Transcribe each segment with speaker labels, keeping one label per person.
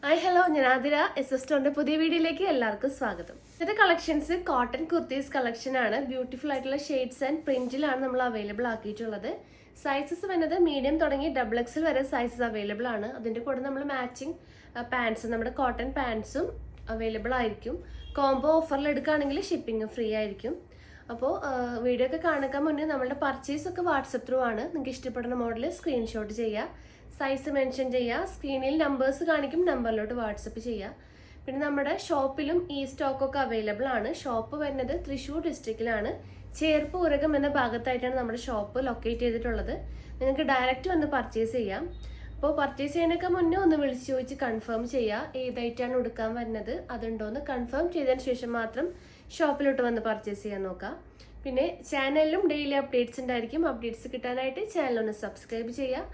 Speaker 1: Hi hello, ഞാൻ ആതിര. എസ്എസ്റ്റോറിന്റെ പുതിയ വീഡിയോയിലേക്ക് എല്ലാവർക്കും സ്വാഗതം. ഇതിന്റെ കളക്ഷൻസ് കോട്ടൺ കുർത്തീസ് കളക്ഷൻ ആണ്. ബ്യൂട്ടിഫുൾ ആയിട്ടുള്ള ഷെയ്ഡ്സ് ആൻഡ് പ്രിന്റിലാണ് നമ്മൾ അവൈലബിൾ ആക്കിയിട്ടുള്ളത്. സൈസസ് വരുന്നത് മീഡിയം തുടങ്ങി XXL വരെ സൈസസ് അവൈലബിൾ ആണ്. അതിന്റെ കൂടെ നമ്മൾ മാച്ചിങ് പാൻസ്, നമ്മുടെ കോട്ടൺ പാൻസും അവൈലബിൾ ആയിരിക്കും. കോംബോ ഓഫറിൽ എടുക്കുകയാണെങ്കിൽ ഷിപ്പിംഗ് ഫ്രീ ആയിരിക്കും. അപ്പോൾ വീഡിയോ ഒക്കെ കാണുക മുന്നേ നമ്മളുടെ പർച്ചേസ് ഒക്കെ വാട്സപ്പ് ത്രൂ ആണ്. നിങ്ങൾക്ക് ഇഷ്ടപ്പെടുന്ന മോഡൽ സ്ക്രീൻഷോട്ട് ചെയ്യുക, സൈസ് മെൻഷൻ ചെയ്യുക, സ്ക്രീനിൽ നമ്പേഴ്സ് കാണിക്കും, നമ്പറിലോട്ട് വാട്സപ്പ് ചെയ്യുക. പിന്നെ നമ്മുടെ ഷോപ്പിലും ഈ സ്റ്റോക്കൊക്കെ അവൈലബിൾ ആണ്. ഷോപ്പ് വരുന്നത് തൃശ്ശൂർ ഡിസ്ട്രിക്റ്റിലാണ്, ചേർപ്പ് ഉരകം എന്ന ഭാഗത്തായിട്ടാണ് നമ്മുടെ ഷോപ്പ് ലൊക്കേറ്റ് ചെയ്തിട്ടുള്ളത്. നിങ്ങൾക്ക് ഡയറക്റ്റ് വന്ന് പർച്ചേസ് ചെയ്യാം. അപ്പോൾ പർച്ചേസ് ചെയ്യാനൊക്കെ മുന്നേ ഒന്ന് വിളിച്ച് ചോദിച്ച് കൺഫേം ചെയ്യുക. ഏതായിട്ടാണ് എടുക്കാൻ വരുന്നത് അതുണ്ടോയെന്ന് കൺഫേം ചെയ്തതിന് ശേഷം മാത്രം ഷോപ്പിലോട്ട് വന്ന് പർച്ചേസ് ചെയ്യാൻ നോക്കാം. പിന്നെ ചാനലിലും ഡെയിലി അപ്ഡേറ്റ്സ് ഉണ്ടായിരിക്കും. അപ്ഡേറ്റ്സ് കിട്ടാനായിട്ട് ചാനൽ ഒന്ന് സബ്സ്ക്രൈബ് ചെയ്യുക,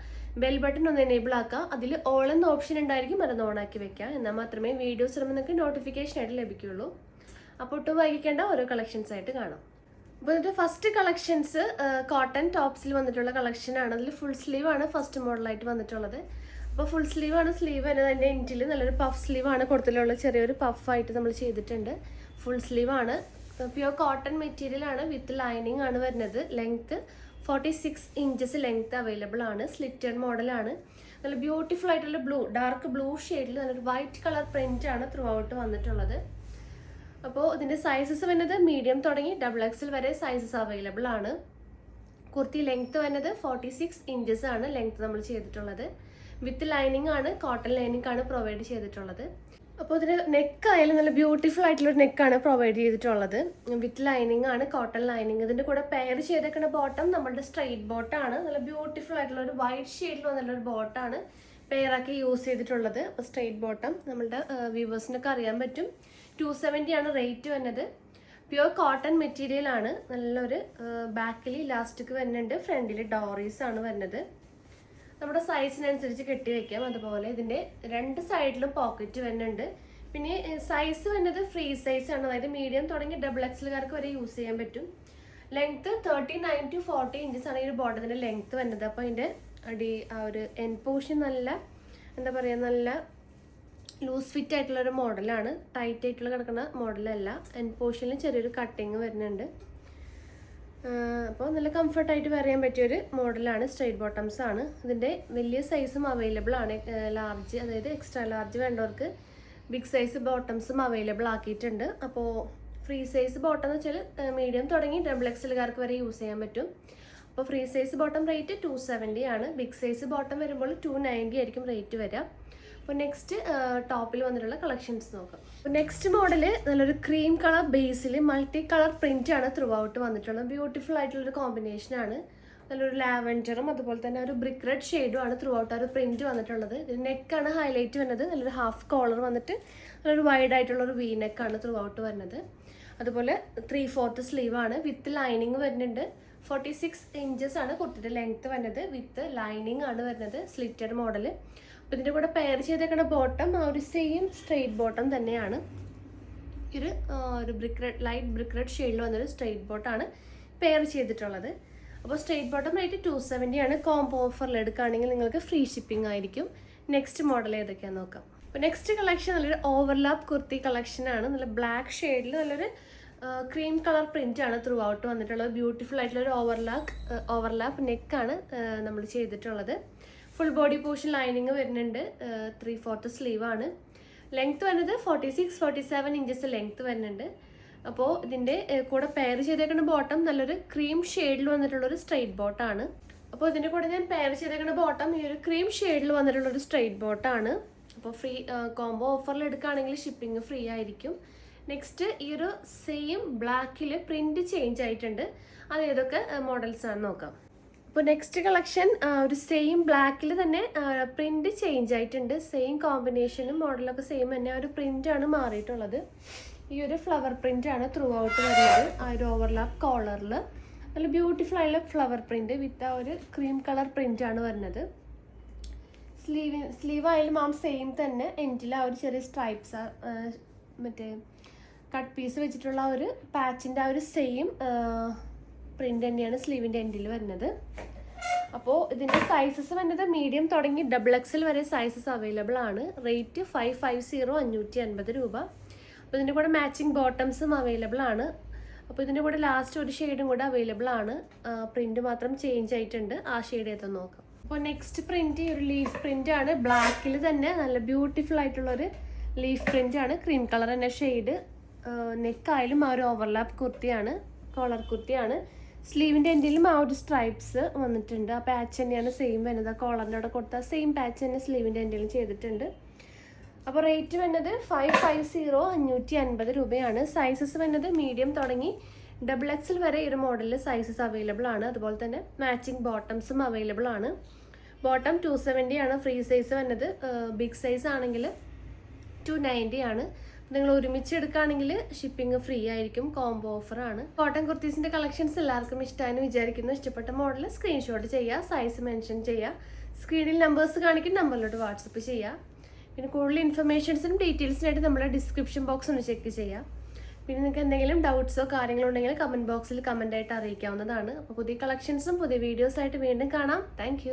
Speaker 1: ബെൽ ബട്ടൺ ഒന്ന് എനേബിൾ ആക്കുക. അതിൽ ഓൾ എന്ന ഓപ്ഷൻ ഉണ്ടായിരിക്കും, അത് ഓൺ ആക്കി വെക്കുക. എന്നാൽ മാത്രമേ വീഡിയോസ് ഇടുമ്പോൾ നിങ്ങൾക്ക് നോട്ടിഫിക്കേഷൻ ആയിട്ട് ലഭിക്കുകയുള്ളൂ. അപ്പോൾ ഒട്ടും വൈകിക്കേണ്ട ഓരോ കളക്ഷൻസ് ആയിട്ട് കാണാം. അപ്പോൾ ഇതിൻ്റെ ഫസ്റ്റ് കളക്ഷൻസ് കോട്ടൺ ടോപ്സിൽ വന്നിട്ടുള്ള കളക്ഷനാണ്. അതിൽ ഫുൾ സ്ലീവ് ആണ് ഫസ്റ്റ് മോഡലായിട്ട് വന്നിട്ടുള്ളത്. അപ്പോൾ ഫുൾ സ്ലീവ് ആണ്. സ്ലീവ് വരുന്നത് അതിൻ്റെ എൻഡിൽ നല്ലൊരു പഫ് സ്ലീവ് ആണ് കൊടുത്തിട്ടുള്ള, ചെറിയൊരു പഫായിട്ട് നമ്മൾ ചെയ്തിട്ടുണ്ട്. ഫുൾ സ്ലീവ് ആണ്, പ്യുവർ കോട്ടൺ മെറ്റീരിയൽ ആണ്, വിത്ത് ലൈനിങ് ആണ് വരുന്നത്. ലെങ്ത്ത് 46 ഇഞ്ചസ് ലെങ്ത്ത് അവൈലബിൾ ആണ്. സ്ലിറ്റഡ് മോഡലാണ്. നല്ല ബ്യൂട്ടിഫുൾ ആയിട്ടുള്ള ഡാർക്ക് ബ്ലൂ ഷെയ്ഡിൽ നല്ലൊരു വൈറ്റ് കളർ പ്രിന്റ് ആണ് ത്രൂ ഔട്ട് വന്നിട്ടുള്ളത്. അപ്പോൾ ഇതിൻ്റെ സൈസസ് വരുന്നത് മീഡിയം തുടങ്ങി XXL വരെ സൈസസ് അവൈലബിൾ ആണ്. കുർത്തി ലെങ്ത്ത് വരുന്നത് 46 ഇഞ്ചസ് ആണ് ലെങ്ത്ത് നമ്മൾ ചെയ്തിട്ടുള്ളത്. വിത്ത് ലൈനിങ് ആണ്, കോട്ടൺ ലൈനിങ് ആണ് പ്രൊവൈഡ് ചെയ്തിട്ടുള്ളത്. അപ്പോൾ ഇതിന് നെക്ക് ആയാലും നല്ല ബ്യൂട്ടിഫുൾ ആയിട്ടുള്ള ഒരു നെക്കാണ് പ്രൊവൈഡ് ചെയ്തിട്ടുള്ളത്. വിത്ത് ലൈനിങ് ആണ്, കോട്ടൺ ലൈനിങ്. ഇതിൻ്റെ കൂടെ പെയർ ചെയ്തേക്കുന്ന ബോട്ടം നമ്മുടെ സ്ട്രെയിറ്റ് ബോട്ടാണ്. നല്ല ബ്യൂട്ടിഫുൾ ആയിട്ടുള്ള ഒരു വൈറ്റ് ഷെയ്ഡിൽ വന്നിട്ടുള്ളൊരു ബോട്ടാണ് പെയറാക്കി യൂസ് ചെയ്തിട്ടുള്ളത്. അപ്പോൾ സ്ട്രെയിറ്റ് ബോട്ടം നമ്മളുടെ വ്യൂവേഴ്സിനൊക്കെ അറിയാൻ പറ്റും. 270 ആണ് റേറ്റ് വരുന്നത്. പ്യുവർ കോട്ടൺ മെറ്റീരിയൽ ആണ്. നല്ലൊരു ബാക്കിൽ ഇലാസ്റ്റിക് വരുന്നുണ്ട്, ഫ്രണ്ടിൽ ഡോറീസ് ആണ് വരുന്നത്. നമ്മുടെ സൈസിനനുസരിച്ച് കെട്ടി വെക്കാം. അതുപോലെ ഇതിൻ്റെ രണ്ട് സൈഡിലും പോക്കറ്റ് വരുന്നുണ്ട്. പിന്നെ സൈസ് വരുന്നത് ഫ്രീ സൈസ് ആണ്, അതായത് മീഡിയം തുടങ്ങി XXLകാർക്ക് വരെ യൂസ് ചെയ്യാൻ പറ്റും. ലെങ്ത്ത് 39 to 40 ഇഞ്ചസ് ആണ് ഈ ഒരു ബോട്ടത്തിൻ്റെ ലെങ്ത്ത് വരുന്നത്. അപ്പോൾ അതിൻ്റെ ആ ഒരു എൻ പോർഷൻ നല്ല എന്താ പറയുക, നല്ല ലൂസ് ഫിറ്റ് ആയിട്ടുള്ളൊരു മോഡലാണ്. ടൈറ്റ് ആയിട്ടുള്ള കിടക്കുന്ന മോഡലല്ല. എൻ പോർഷനിൽ ചെറിയൊരു കട്ടിങ് വരുന്നുണ്ട്. അപ്പോൾ നല്ല കംഫർട്ടായിട്ട് വെയർ ചെയ്യാൻ പറ്റിയൊരു മോഡലാണ്. സ്ട്രെയിറ്റ് ബോട്ടംസ് ആണ്. ഇതിൻ്റെ വലിയ സൈസും അവൈലബിൾ ആണ്. ലാർജ്, അതായത് എക്സ്ട്രാ ലാർജ് വേണ്ടവർക്ക് ബിഗ് സൈസ് ബോട്ടംസും അവൈലബിൾ ആക്കിയിട്ടുണ്ട്. അപ്പോൾ ഫ്രീ സൈസ് ബോട്ടം എന്ന് വെച്ചാൽ മീഡിയം തുടങ്ങി XXLകാർക്ക് വരെ യൂസ് ചെയ്യാൻ പറ്റും. അപ്പോൾ ഫ്രീ സൈസ് ബോട്ടം റേറ്റ് 270 ആണ്. ബിഗ് സൈസ് ബോട്ടം വരുമ്പോൾ 290 ആയിരിക്കും റേറ്റ് വരിക. അപ്പോൾ നെക്സ്റ്റ് ടോപ്പിൽ വന്നിട്ടുള്ള കളക്ഷൻസ് നോക്കാം. അപ്പോൾ നെക്സ്റ്റ് മോഡല് നല്ലൊരു ക്രീം കളർ ബേസിൽ മൾട്ടി കളർ പ്രിന്റ് ആണ് ത്രൂ ഔട്ട് വന്നിട്ടുള്ളത്. ബ്യൂട്ടിഫുൾ ആയിട്ടുള്ളൊരു കോമ്പിനേഷനാണ്. നല്ലൊരു ലാവൻഡറും അതുപോലെ തന്നെ ഒരു ബ്രിക്ക് റെഡ് ഷെയ്ഡും ആണ് ത്രൂ ഔട്ട് ആ ഒരു പ്രിന്റ് വന്നിട്ടുള്ളത്. ഇതിന് നെക്കാണ് ഹൈലൈറ്റ് വരുന്നത്. നല്ലൊരു ഹാഫ് കോളർ വന്നിട്ട് നല്ലൊരു വൈഡ് ആയിട്ടുള്ളൊരു വി നെക്കാണ് ത്രൂ ഔട്ട് വരുന്നത്. അതുപോലെ 3/4 സ്ലീവ് ആണ്, വിത്ത് ലൈനിങ് വരുന്നുണ്ട്. 46 ഇഞ്ചസ് ആണ് കുർത്തിയുടെ ലെങ്ത്ത് വരുന്നത്. വിത്ത് ലൈനിങ് ആണ് വരുന്നത്. Slitted model. അപ്പോൾ ഇതിൻ്റെ കൂടെ പെയർ ചെയ്തേക്കുന്ന ബോട്ടം ആ ഒരു സെയിം സ്ട്രെയിറ്റ് ബോട്ടം തന്നെയാണ്. ഒരു ലൈറ്റ് ബ്രിക്ക് റെഡ് ഷെയ്ഡിൽ വന്നൊരു സ്ട്രെയിറ്റ് ബോട്ടാണ് പെയർ ചെയ്തിട്ടുള്ളത്. അപ്പോൾ സ്ട്രെയിറ്റ് ബോട്ടം റേറ്റ് 270 ആണ്. കോംബോ ഓഫറിൽ എടുക്കുകയാണെങ്കിൽ നിങ്ങൾക്ക് ഫ്രീ ഷിപ്പിംഗ് ആയിരിക്കും. നെക്സ്റ്റ് മോഡൽ ഏതൊക്കെയാണെന്ന് നോക്കാം. അപ്പോൾ നെക്സ്റ്റ് കളക്ഷൻ നല്ലൊരു ഓവർലാപ്പ് കുർത്തി കളക്ഷനാണ്. നല്ല ബ്ലാക്ക് ഷെയ്ഡിൽ നല്ലൊരു ക്രീം കളർ പ്രിന്റ് ആണ് ത്രൂ ഔട്ട് വന്നിട്ടുള്ളത്. ബ്യൂട്ടിഫുൾ ആയിട്ടുള്ളൊരു ഓവർലാപ്പ് നെക്കാണ് നമ്മൾ ചെയ്തിട്ടുള്ളത്. ഫുൾ ബോഡി പോർഷൻ ലൈനിങ് വരുന്നുണ്ട്. 3/4 സ്ലീവ് ആണ്. ലെങ്ത്ത് വരുന്നത് 46-47 ഇഞ്ചസ് ലെങ്ത്ത് വരുന്നുണ്ട്. അപ്പോൾ ഇതിൻ്റെ കൂടെ പെയർ ചെയ്തേക്കുന്ന ബോട്ടം നല്ലൊരു ക്രീം ഷെയ്ഡിൽ വന്നിട്ടുള്ളൊരു സ്ട്രെയിറ്റ് ബോട്ടാണ്. അപ്പോൾ ഇതിൻ്റെ കൂടെ ഞാൻ പെയർ ചെയ്തേക്കുന്ന ബോട്ടം ഈ ഒരു ക്രീം ഷെയ്ഡിൽ വന്നിട്ടുള്ളൊരു സ്ട്രെയിറ്റ് ബോട്ടാണ്. അപ്പോൾ ഫ്രീ കോംബോ ഓഫറിൽ എടുക്കുകയാണെങ്കിൽ ഷിപ്പിംഗ് ഫ്രീ ആയിരിക്കും. നെക്സ്റ്റ് ഈ ഒരു സെയിം ബ്ലാക്കിൽ പ്രിന്റ് ചേഞ്ച് ആയിട്ടുണ്ട്. അത് ഏതൊക്കെ മോഡൽസ് ആണ് നോക്കാം. അപ്പോൾ നെക്സ്റ്റ് കളക്ഷൻ ഒരു സെയിം ബ്ലാക്കിൽ തന്നെ പ്രിന്റ് ചേഞ്ച് ആയിട്ടുണ്ട്. സെയിം കോമ്പിനേഷനും മോഡലൊക്കെ സെയിം തന്നെ. ആ ഒരു പ്രിന്റാണ് മാറിയിട്ടുള്ളത്. ഈ ഒരു ഫ്ലവർ പ്രിന്റ് ആണ് ത്രൂ ഔട്ട് വരുന്നത്. ആ ഒരു ഓവർലാപ്പ് കോളറിൽ നല്ല ബ്യൂട്ടിഫുൾ ആയിട്ടുള്ള ഫ്ലവർ പ്രിന്റ് വിത്ത് ആ ഒരു ക്രീം കളർ പ്രിന്റ് ആണ് വരുന്നത്. സ്ലീവ് ആയാലും ആ സെയിം തന്നെ. എൻഡിൽ ആ ഒരു ചെറിയ സ്ട്രൈപ്സ്, മറ്റേ കട്ട് പീസ് വെച്ചിട്ടുള്ള ആ ഒരു പാച്ചിൻ്റെ ആ ഒരു സെയിം പ്രിന്റ് തന്നെയാണ് സ്ലീവിൻ്റെ എൻഡിൽ വരുന്നത്. അപ്പോൾ ഇതിൻ്റെ സൈസസ് വരുന്നത് മീഡിയം തുടങ്ങി XXL വരെ സൈസസ് അവൈലബിൾ ആണ്. റേറ്റ് 550 550 രൂപ. അപ്പോൾ ഇതിൻ്റെ കൂടെ മാച്ചിങ് ബോട്ടംസും അവൈലബിൾ ആണ്. അപ്പോൾ ഇതിൻ്റെ കൂടെ ലാസ്റ്റ് ഒരു ഷെയ്ഡും കൂടെ അവൈലബിൾ ആണ്. പ്രിൻറ്റ് മാത്രം ചേഞ്ച് ആയിട്ടുണ്ട്. ആ ഷെയ്ഡ് ഏതെന്ന് നോക്കാം. അപ്പോൾ നെക്സ്റ്റ് പ്രിൻറ്റ് ഒരു ലീഫ് പ്രിൻ്റ് ആണ്. ബ്ലാക്കിൽ തന്നെ നല്ല ബ്യൂട്ടിഫുൾ ആയിട്ടുള്ളൊരു ലീഫ് പ്രിൻ്റ് ആണ്. ക്രീം കളർ തന്നെ ഷെയ്ഡ്. നെക്കായാലും ആ ഒരു ഓവർലാപ്പ് കുർത്തിയാണ്, കോളർ കുർത്തിയാണ്. സ്ലീവിൻ്റെ എൻഡിലും ആ ഒരു സ്ട്രൈപ്സ് വന്നിട്ടുണ്ട്. ആ പാച്ച് തന്നെയാണ് സെയിം വരുന്നത്. കോളറിൻ്റെ അവിടെ കൊടുത്ത സെയിം പാച്ച് തന്നെ സ്ലീവിൻ്റെ എൻഡിലും ചെയ്തിട്ടുണ്ട്. അപ്പോൾ റേറ്റ് വരുന്നത് 550 550 രൂപയാണ്. സൈസസ് വരുന്നത് മീഡിയം തുടങ്ങി XXL വരെ ഒരു മോഡലിൽ സൈസസ് അവൈലബിൾ ആണ്. അതുപോലെ തന്നെ മാച്ചിങ് ബോട്ടംസും അവൈലബിൾ ആണ്. ബോട്ടം 270 ആണ്. ഫ്രീ സൈസ് വരുന്നത്. ബിഗ് സൈസ് ആണെങ്കിൽ 290 ആണ്. നിങ്ങൾ ഒരുമിച്ച് എടുക്കുകയാണെങ്കിൽ ഷിപ്പിംഗ് ഫ്രീ ആയിരിക്കും. കോംബോ ഓഫറാണ്. കോട്ടൺ കുർത്തീസിൻ്റെ കളക്ഷൻസ് എല്ലാവർക്കും ഇഷ്ടമായെന്ന് വിചാരിക്കുന്നു. ഇഷ്ടപ്പെട്ട മോഡൽ സ്ക്രീൻഷോട്ട് ചെയ്യുക, സൈസ് മെൻഷൻ ചെയ്യുക, സ്ക്രീനിൽ നമ്പേഴ്സ് കാണിക്കുന്ന നമ്പറിലോട്ട് വാട്സപ്പ് ചെയ്യുക. പിന്നെ കൂടുതൽ ഇൻഫർമേഷൻസിനും ഡീറ്റെയിൽസിനായിട്ട് നമ്മുടെ ഡിസ്ക്രിപ്ഷൻ ബോക്സ് ഒന്ന് ചെക്ക് ചെയ്യുക. പിന്നെ നിങ്ങൾക്ക് എന്തെങ്കിലും ഡൗട്ട്സോ കാര്യങ്ങളോ ഉണ്ടെങ്കിൽ കമൻറ്റ് ബോക്സിൽ കമൻ്റായിട്ട് അറിയിക്കാവുന്നതാണ്. അപ്പോൾ പുതിയ കളക്ഷൻസും പുതിയ വീഡിയോസായിട്ട് വീണ്ടും കാണാം. താങ്ക്